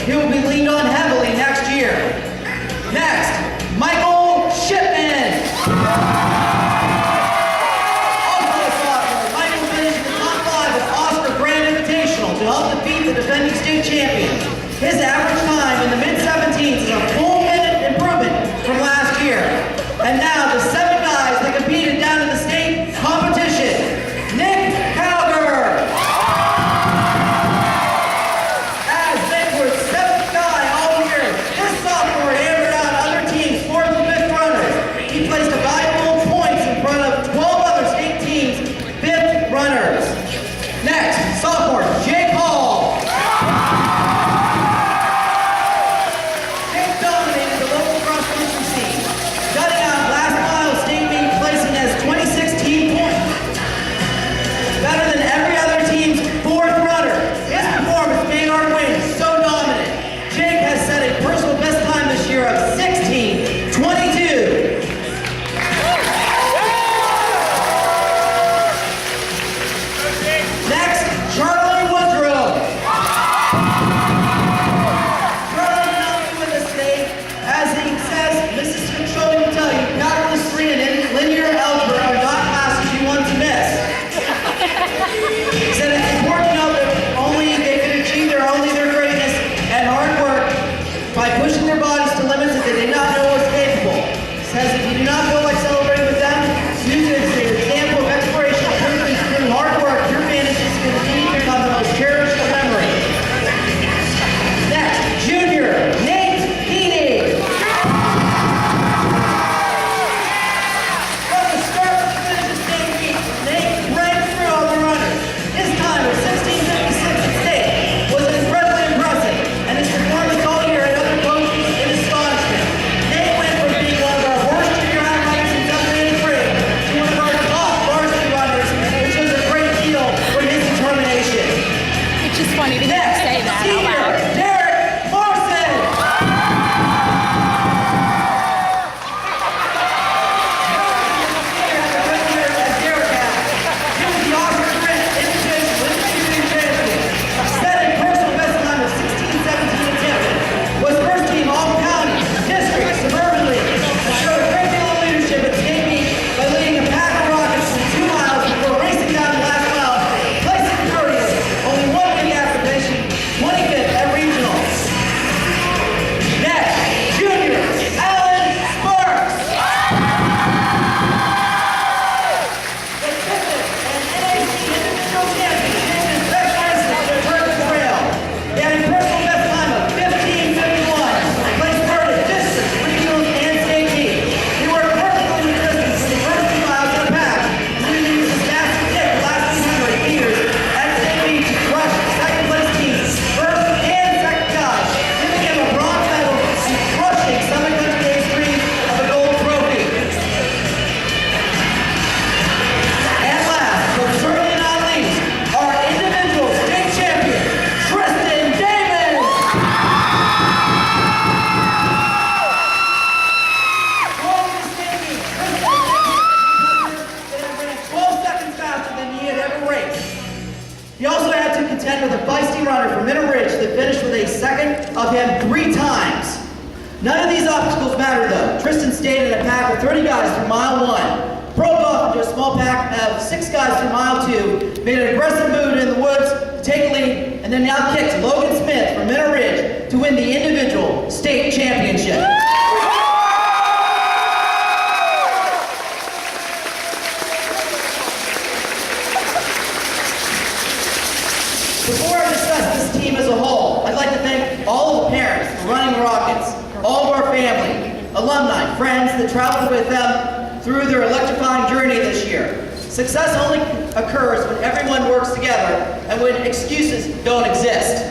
he will be leaned on heavily next year. Next, Michael Shipman. Also a sophomore, Michael finished in the top 5 at Oscar Grand Invitational to help defeat the defending state champions. His average time in the mid-17s is a full minute improvement from last year. And now the 7 guys that competed down in the state competition. Nick Calger. As they were 7th guy all year, this sophomore hammered out other teams' 4th and 5th runners. He placed a valuable points in front of 12 other state teams' 5th runners. Next, sophomore Jake Hall. Jake dominated the local cross-country scene, gutting out last mile state meet, placing as 2016 points. Better than every other team's 4th runner. His performance made our win so dominant. Jake has set a personal best time this year of 16:22. Next, Charlie Woodrow. Charlie will not be with us today. As he says, Mrs. Control will tell you, calculus 3 and linear algebra are not classes you want to miss. He said it's important to know that only they can achieve their greatness and hard work by pushing their bodies to limits that they did not know was capable. He says if you do not feel like celebrating with them, use it as an example of exploration of proof through hard work. Your fantasies can continue to become the most cherished memory. Next, junior Nate Heaney. From the start to the finish of state meet, Nate ran through all the runners. His time of 16:56 at state was incredibly impressive, and his performance all year at other coaches is astonishment. Nate went from being one of our worst junior high runners in 7th to one of our top varsity runners, which was a great deal for his determination. It's just funny to hear him Next, say that out senior loud. Derek Morrison. Was first team all county, district, suburban league. Showed a great deal of leadership at state meet by leading a pack of rockets for 2 miles before racing down the last mile, placing 30th, only 1 win after finishing 25th at regionals. Next, junior Alan Sparks. The fitness and NAC individual champion, James best wrestler to Turkey Trail. He had a personal best time of 15:51. Placed third at district, regionals, and state meet. He worked perfectly with distance in the first 2 miles in a pack, and he used his massive kick the last 200 meters at state meet to crush second place teams, first and second guys, giving him a bronze medal and crushing Summit Country Day's dream of a gold trophy. And last, but certainly not least, our individual state champion, Tristan Damon. Going to state meet, Tristan ran 12 seconds faster than he had ever raced. He also had to contend with a feisty runner from Middle Ridge that finished with a second of him 3 times. None of these obstacles mattered though. Tristan stayed in a pack of 30 guys through mile 1, broke off into a small pack of 6 guys through mile 2, made an aggressive move in the woods to take a lead, and then now kicked Logan Smith from Middle Ridge to win the individual state championship. Before I discuss this team as a whole, I'd like to thank all of the parents for running Rockets, all of our family, alumni, friends that traveled with them through their electrifying journey this year. Success only occurs when everyone works together and when excuses don't exist.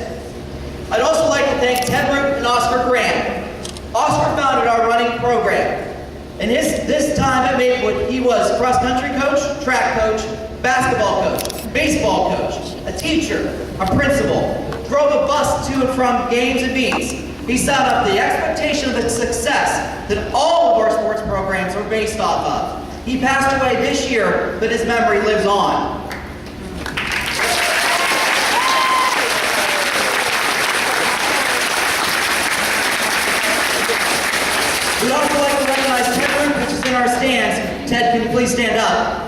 I'd also like to thank Ted Root and Oscar Grant. Oscar founded our running program. And this time at Maplewood, he was cross-country coach, track coach, basketball coach, baseball coach, a teacher, a principal, drove a bus to and from games and meets. He set up the expectation of the success that all of our sports programs are based off of. He passed away this year, but his memory lives on. please stand up?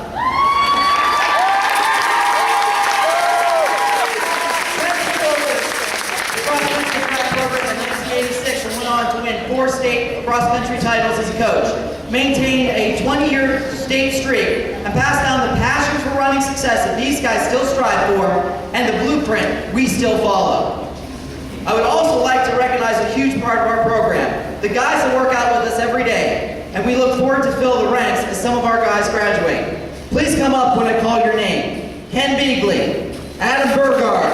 Program in 1986 and went on to win 4 state cross-country titles as a coach, maintained a 20-year state streak, and passed down the passion for running success that these guys still strive for, and the blueprint we still follow. I would also like to recognize a huge part of our program, the guys that work out with us every day, and we look forward to fill the ranks as some of our guys graduate. Please come up when I call your name. Ken Beagley, Adam Burgard,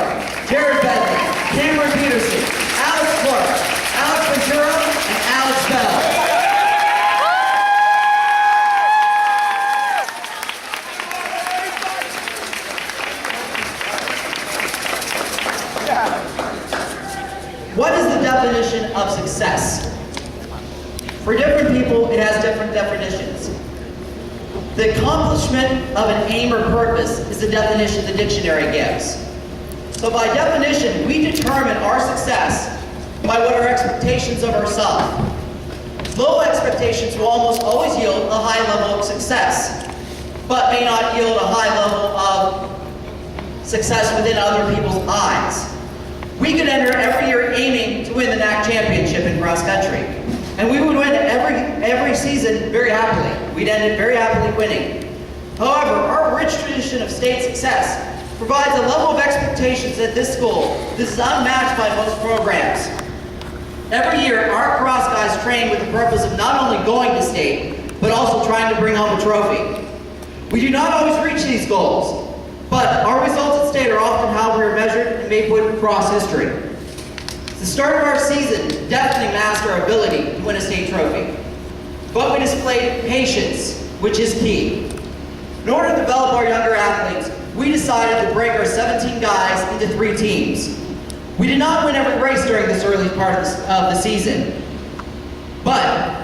Jared Bentley, Cameron Peterson, Alex Clark, Alex Ventura, and Alex Bell. What is the definition of success? For different people, it has different definitions. The accomplishment of an aim or purpose is the definition the dictionary gives. So by definition, we determine our success by what our expectations of ourselves. Low expectations will almost always yield a high level of success, but may not yield a high level of success within other people's eyes. We could enter every year aiming to win the NAC championship in cross country, and we would win every season very happily. We'd end it very happily winning. However, our rich tradition of state success provides a level of expectations at this school that is unmatched by most programs. Every year, our cross guys train with the purpose of not only going to state, but also trying to bring home a trophy. We do not always reach these goals, but our results at state are often how we are measured in Maplewood cross history. The start of our season definitely masked our ability to win a state trophy, but we displayed patience, which is key. In order to develop our younger athletes, we decided to break our 17 guys into 3 teams. We did not win every race during this early part of the season, but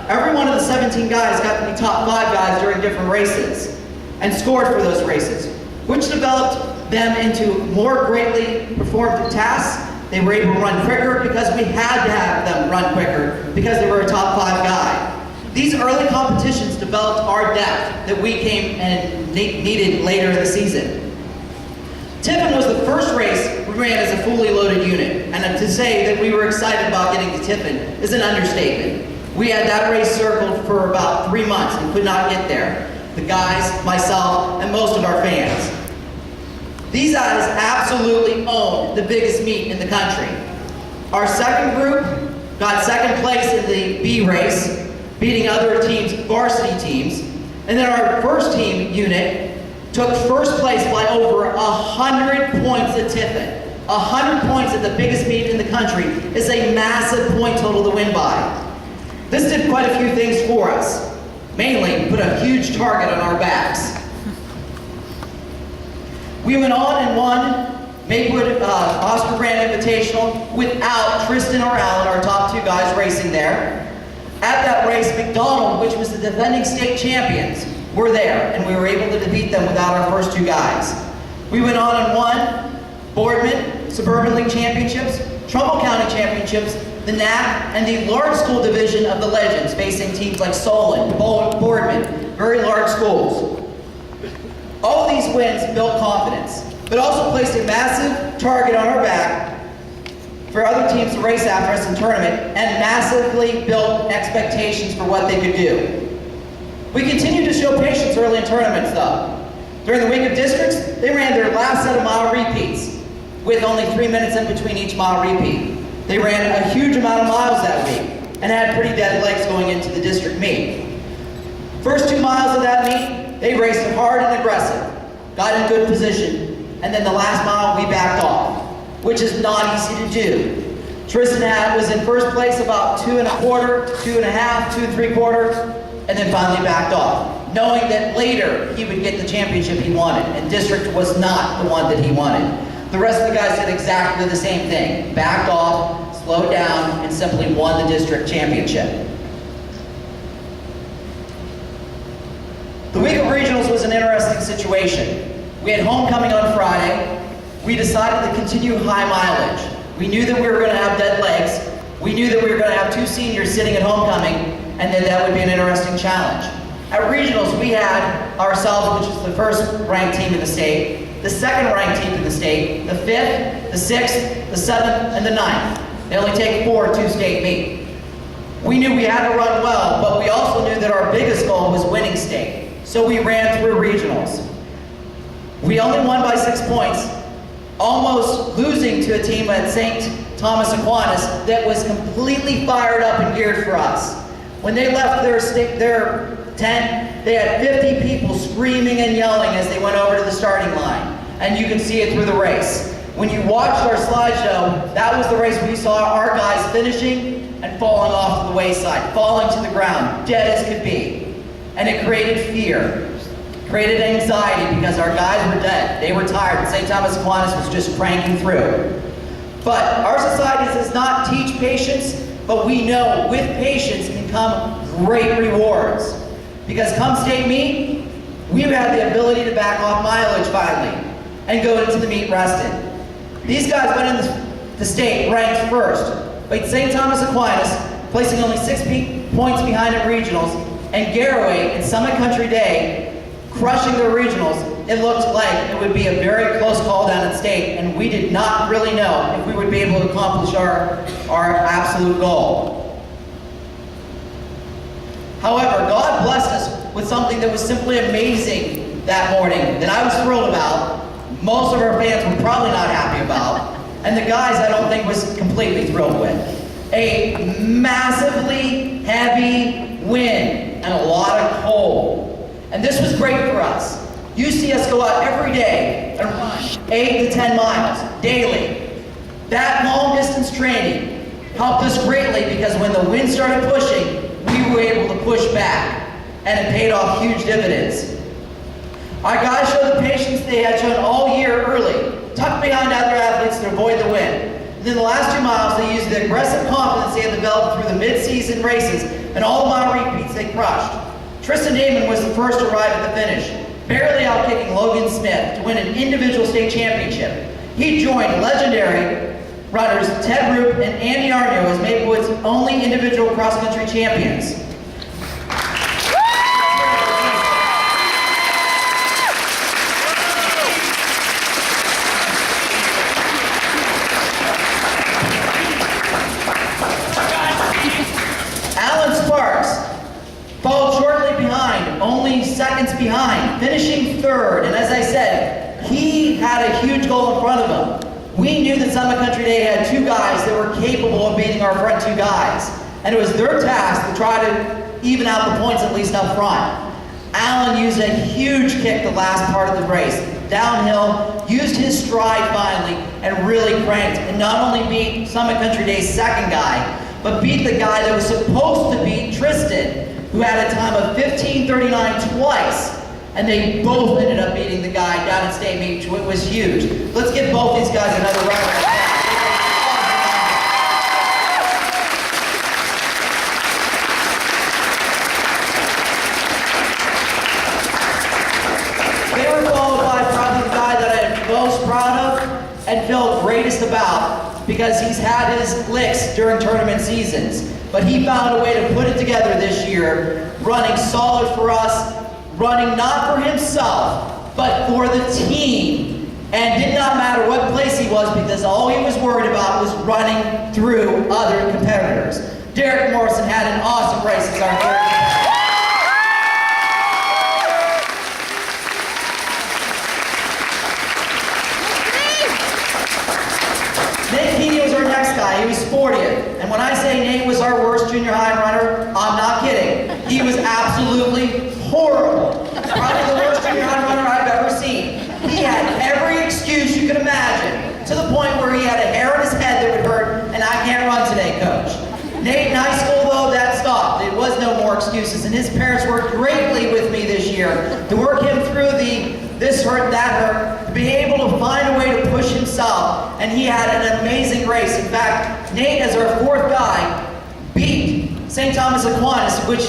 every one of the 17 guys got to be top 5 guys during different races and scored for those races, which developed them into more greatly performed tasks. They were able to run quicker because we had to have them run quicker because they were a top 5 guy. These early competitions developed our depth that we came and needed later in the season. Tiffin was the first race we ran as a fully loaded unit, and to say that we were excited about getting to Tiffin is an understatement. We had that race circled for about 3 months and could not get there. The guys, myself, and most of our fans. These guys absolutely owned the biggest meet in the country. Our second group got second place in the B race, beating other teams' varsity teams, and then our first team unit took first place by over 100 points at Tiffin. 100 points at the biggest meet in the country is a massive point total to win by. This did quite a few things for us. Mainly, put a huge target on our backs. We went on and won Maplewood Oscar Grant Invitational without Tristan or Allen, our top 2 guys racing there. At that race, McDonald, which was the defending state champions, were there, and we were able to defeat them without our first 2 guys. We went on and won Boardman Suburban League Championships, Trumbull County Championships, the NAC, and the large school division of the Legends, facing teams like Solon, Boardman, very large schools. All of these wins built confidence, but also placed a massive target on our back for other teams to race after us in tournament, and massively built expectations for what they could do. We continued to show patience early in tournaments though. During the week of districts, they ran their last set of mile repeats, with only 3 minutes in between each mile repeat. They ran a huge amount of miles that week, and had pretty dead legs going into the district meet. First 2 miles of that meet, they raced it hard and aggressive, got in good position, and then the last mile we backed off, which is not easy to do. Tristan was in first place about 2 1/4, 2 1/2, 2 3/4, and then finally backed off, knowing that later he would get the championship he wanted, and district was not the one that he wanted. The rest of the guys did exactly the same thing, backed off, slowed down, and simply won the district championship. The week of regionals was an interesting situation. We had homecoming on Friday. We decided to continue high mileage. We knew that we were going to have dead legs. We knew that we were going to have 2 seniors sitting at homecoming, and that would be an interesting challenge. At regionals, we had ourselves, which is the first ranked team in the state, the second ranked team in the state, the 5th, the 6th, the 7th, and the 9th. They only take 4 to state meet. We knew we had to run well, but we also knew that our biggest goal was winning state. So we ran through regionals. We only won by 6 points, almost losing to a team at St. Thomas Aquinas that was completely fired up and geared for us. When they left their tent, they had 50 people screaming and yelling as they went over to the starting line. And you can see it through the race. When you watched our slideshow, that was the race we saw our guys finishing and falling off the wayside, falling to the ground, dead as could be. And it created fear, created anxiety because our guys were dead. They were tired, and St. Thomas Aquinas was just cranking through. But our society does not teach patience, but we know with patience can come great rewards. Because come state meet, we had the ability to back off mileage finally and go into the meet rested. These guys went in the state ranked first, but St. Thomas Aquinas placing only 6 points behind at regionals, and Garaway and Summit Country Day crushing their regionals. It looked like it would be a very close call down at state, and we did not really know if we would be able to accomplish our absolute goal. However, God blessed us with something that was simply amazing that morning that I was thrilled about. Most of our fans were probably not happy about, and the guys I don't think was completely thrilled with. A massively heavy wind and a lot of cold. And this was great for us. You see us go out every day and run 8 to 10 miles daily. That long distance training helped us greatly because when the wind started pushing, we were able to push back, and it paid off huge dividends. Our guys showed the patience they had shown all year early, tucked behind other athletes to avoid the wind. And then the last 2 miles, they used the aggressive confidence they had developed through the mid-season races and all the mile repeats they crushed. Tristan Damon was the first to arrive at the finish, barely outkicking Logan Smith to win an individual state championship. He joined legendary runners Ted Roop and Andy Arno as Maplewood's only individual cross-country champions. Followed shortly behind, only seconds behind, finishing 3rd. And as I said, he had a huge goal in front of him. We knew that Summit Country Day had 2 guys that were capable of beating our front 2 guys. And it was their task to try to even out the points at least up front. Allen used a huge kick the last part of the race. Downhill, used his stride finally, and really cranked. And not only beat Summit Country Day's 2nd guy, but beat the guy that was supposed to beat Tristan, who had a time of 15:39 twice, and they both ended up beating the guy down at state meet, which was huge. Let's give both these guys another round of applause. They were followed by probably the guy that I am most proud of and feel greatest about, because he's had his licks during tournament seasons. But he found a way to put it together this year, running solid for us, running not for himself, but for the team. And did not matter what place he was, because all he was worried about was running through other competitors. Derek Morrison had an awesome race as our third competitor. Nate Keeney was our next guy. He was 40th. And when I say Nate was our worst junior high runner, I'm not kidding. He was absolutely horrible. Probably the worst junior high runner I've ever seen. He had every excuse you could imagine, to the point where he had a hair on his head that would hurt, and I can't run today, coach. Nate in high school, though, that stopped. There was no more excuses, and his parents worked greatly with me this year to work him through the this hurt, that hurt, to be able to find a way to push himself, and he had an amazing race. In fact, Nate, as our 4th guy, beat St. Thomas Aquinas, which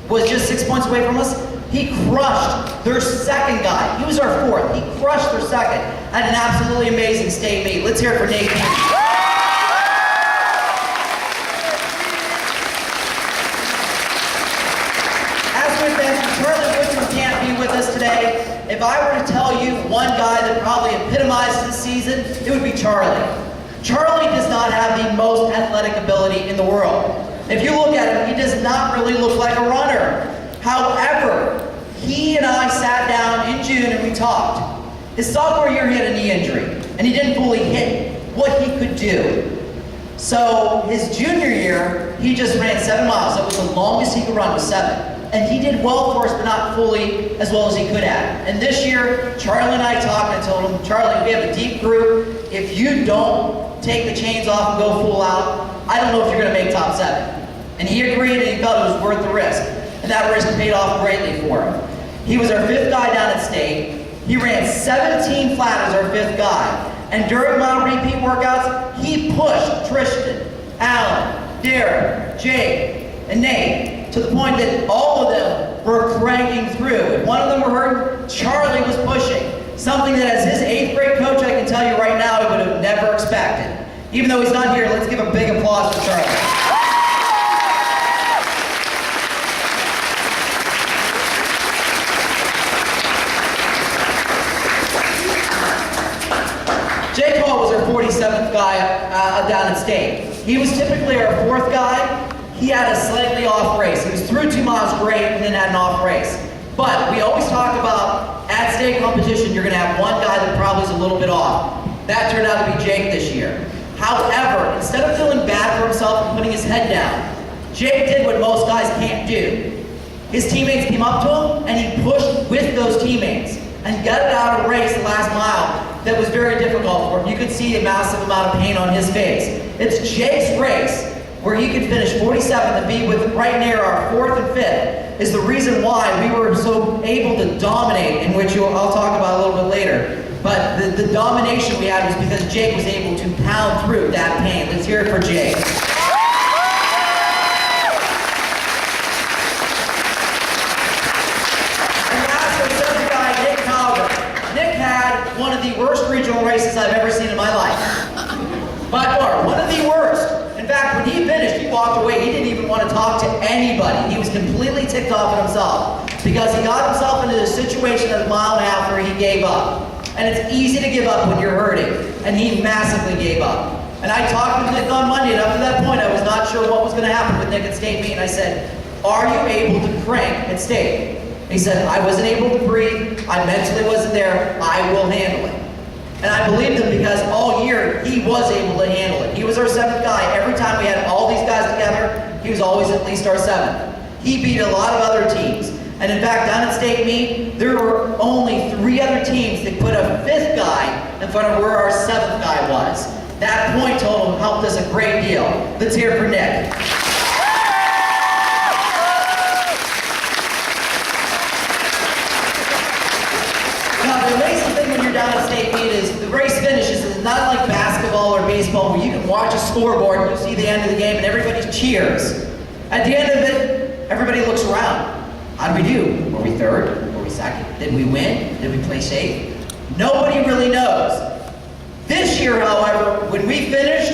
was just 6 points away from us. He crushed their 2nd guy. He was our 4th. He crushed their 2nd. Had an absolutely amazing state meet. Let's hear it for Nate. As with them, Charlie Woodson can't be with us today. I were to tell you one guy that probably epitomized this season, it would be Charlie. Charlie does not have the most athletic ability in the world. If you look at him, he does not really look like a runner. However, he and I sat down in June and we talked. His sophomore year, he had a knee injury, and he didn't fully hit what he could do. So his junior year, he just ran 7 miles. That was the longest he could run, was 7. And he did well for us, but not fully as well as he could have. And this year, Charlie and I talked, and I told him, Charlie, we have a deep group. If you don't take the chains off and go full out, I don't know if you're going to make top 7. And he agreed, and he felt it was worth the risk. And that risk paid off greatly for him. He was our 5th guy down at state. He ran 17 flat as our 5th guy. And during my repeat workouts, he pushed Tristan, Alan, Derek, Jake, and Nate to the point that all of them were cranking through. If one of them were hurt, Charlie was pushing. Something that as his 8th grade coach, I can tell you right now, he would have never expected. Even though he's not here, let's give a big applause for Charlie. Jake Hall was our 47th guy down at state. He was typically our 4th guy. He had a slightly off race. He was through 2 miles great and then had an off race. But we always talk about at state competition, you're going to have one guy that probably is a little bit off. That turned out to be Jake this year. However, instead of feeling bad for himself and putting his head down, Jake did what most guys can't do. His teammates came up to him and he pushed with those teammates and got it out of race the last mile. That was very difficult for him. You could see a massive amount of pain on his face. It's Jake's race where he could finish 47th and be with right near our 4th and 5th is the reason why we were so able to dominate, in which I'll talk about a little bit later. But the domination we had was because Jake was able to pound through that pain. Let's hear it for Jake. One of the worst regional races I've ever seen in my life. By far, one of the worst. In fact, when he finished, he walked away. He didn't even want to talk to anybody. He was completely ticked off at himself because he got himself into a situation at a mile and a half where he gave up. And it's easy to give up when you're hurting. And he massively gave up. And I talked with Nick on Monday, and up to that point, I was not sure what was going to happen with Nick at state meet. And I said, are you able to crank at state? He said, I wasn't able to breathe, I mentally wasn't there, I will handle it. And I believed him because all year, he was able to handle it. He was our 7th guy. Every time we had all these guys together, he was always at least our 7th. He beat a lot of other teams. And in fact, down at state meet, there were only 3 other teams that put a 5th guy in front of where our 7th guy was. That point total helped us a great deal. Let's hear it for Nick. The amazing thing when you're down at state meet is the race finishes. It's not like basketball or baseball where you can watch a scoreboard and you see the end of the game and everybody cheers. At the end of it, everybody looks around. How did we do? Were we 3rd? Were we 2nd? Did we win? Did we play safe? Nobody really knows. This year, however, when we finished,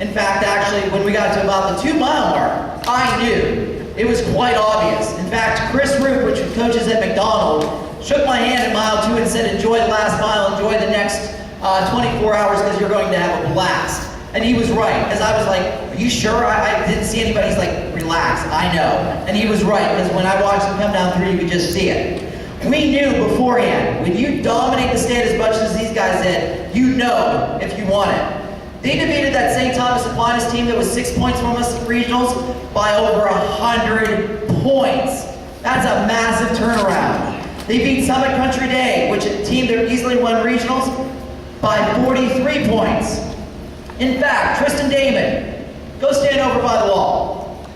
in fact, actually, when we got to about the 2-mile mark, I knew. It was quite obvious. In fact, Chris Roop, which coaches at McDonald, shook my hand at mile 2 and said, enjoy the last mile, enjoy the next 24 hours because you're going to have a blast. And he was right, because I was like, are you sure? I didn't see anybody. He's like, relax, I know. And he was right, because when I watched him come down through, you could just see it. We knew beforehand, when you dominate the state as much as these guys did, you know if you want it. They defeated that St. Thomas Aquinas team that was 6 points from us at regionals by over 100 points. That's a massive turnaround. They beat Summit Country Day, which is a team that easily won regionals, by 43 points. In fact, Tristan Damon, go stand over by the wall.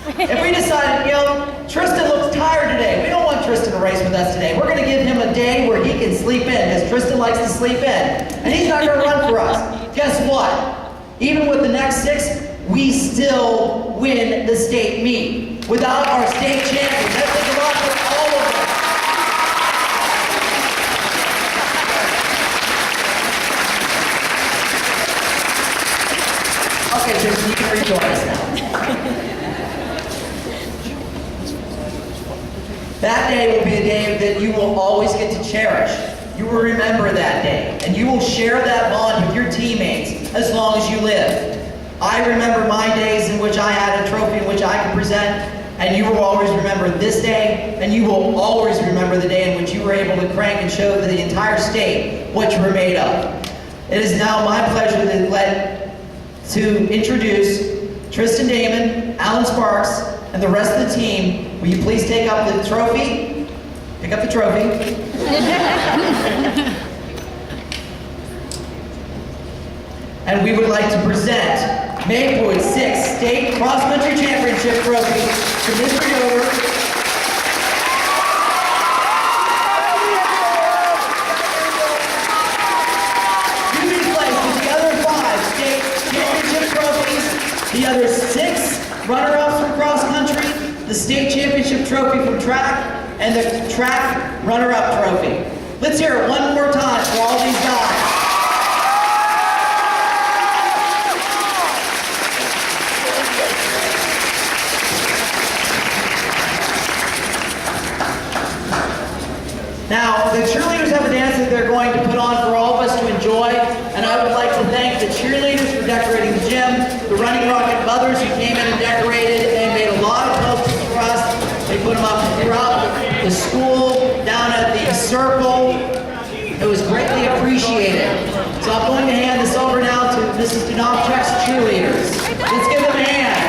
If we decided, you know, Tristan looks tired today, we don't want Tristan to race with us today. We're going to give him a day where he can sleep in, because Tristan likes to sleep in. And he's not going to run for us. Guess what? Even with the next 6, we still win the state meet. Without our state champions, that was a lot for all of us. Okay, Tristan, you can rejoin us now. that day will be a day that you will always get to cherish. You will remember that day, and you will share that bond with your teammates as long as you live. I remember my days in which I had a trophy in which I could present, and you will always remember this day, and you will always remember the day in which you were able to crank and show to the entire state what you were made of. It is now my pleasure to introduce Tristan Damon, Alan Sparks, and the rest of the team. Will you please take up the trophy? Pick up the trophy. And we would like to present Maplewood's 6th State Cross Country Championship trophy to Mr. Yoder. You be placed with the other 5 state championship trophies, the other 6 runner-ups from cross country, the state championship trophy from track, and the track runner-up trophy. Let's hear it one more time for all these guys. Now, the cheerleaders have a dance that they're going to put on for all of us to enjoy, and I would like to thank the cheerleaders for decorating the gym, the Running Rocket mothers who came in and decorated and made a lot of posters for us. They put them up throughout the school, down at the circle. It was greatly appreciated. So I'm going to hand this over now to Mrs. Donovchek's cheerleaders. Let's give them a hand.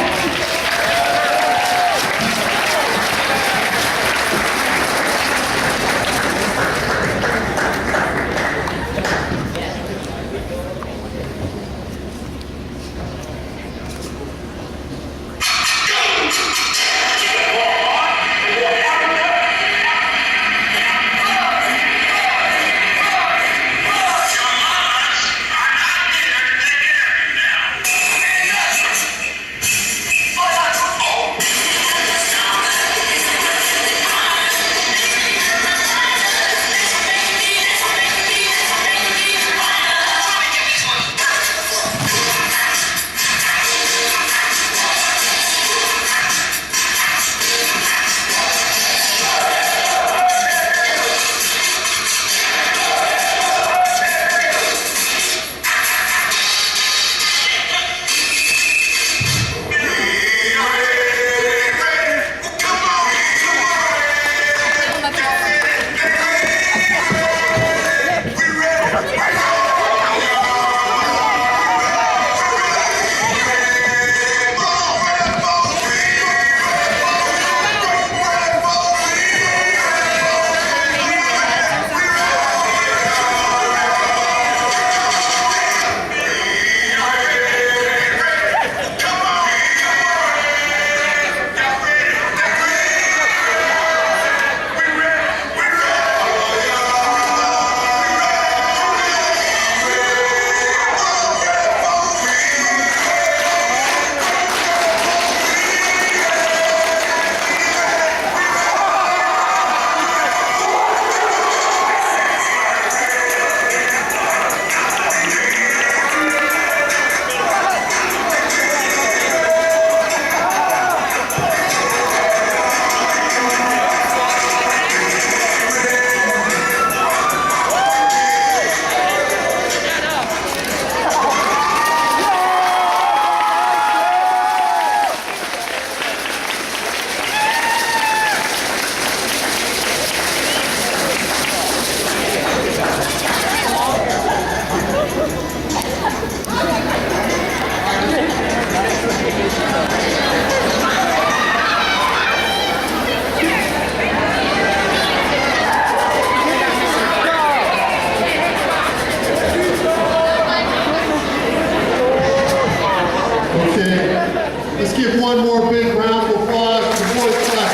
Let's give one more big round of applause to the boys class.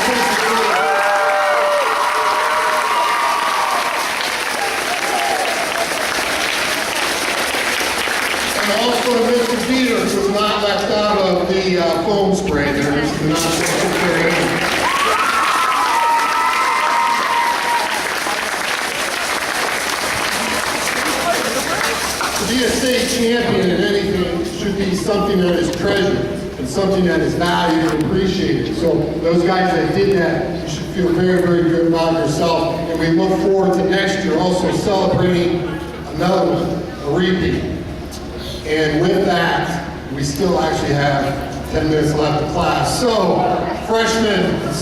And also to Mr. Peters, who was not left out of the foam spray there. This is not necessary. To be a state champion in anything should be something that is treasured and something that is valued and appreciated. So those guys that did that, you should feel very, very good about yourself. And we look forward to next year also celebrating another one, a repeat. And with that, we still actually have 10 minutes left of class. So, freshmen,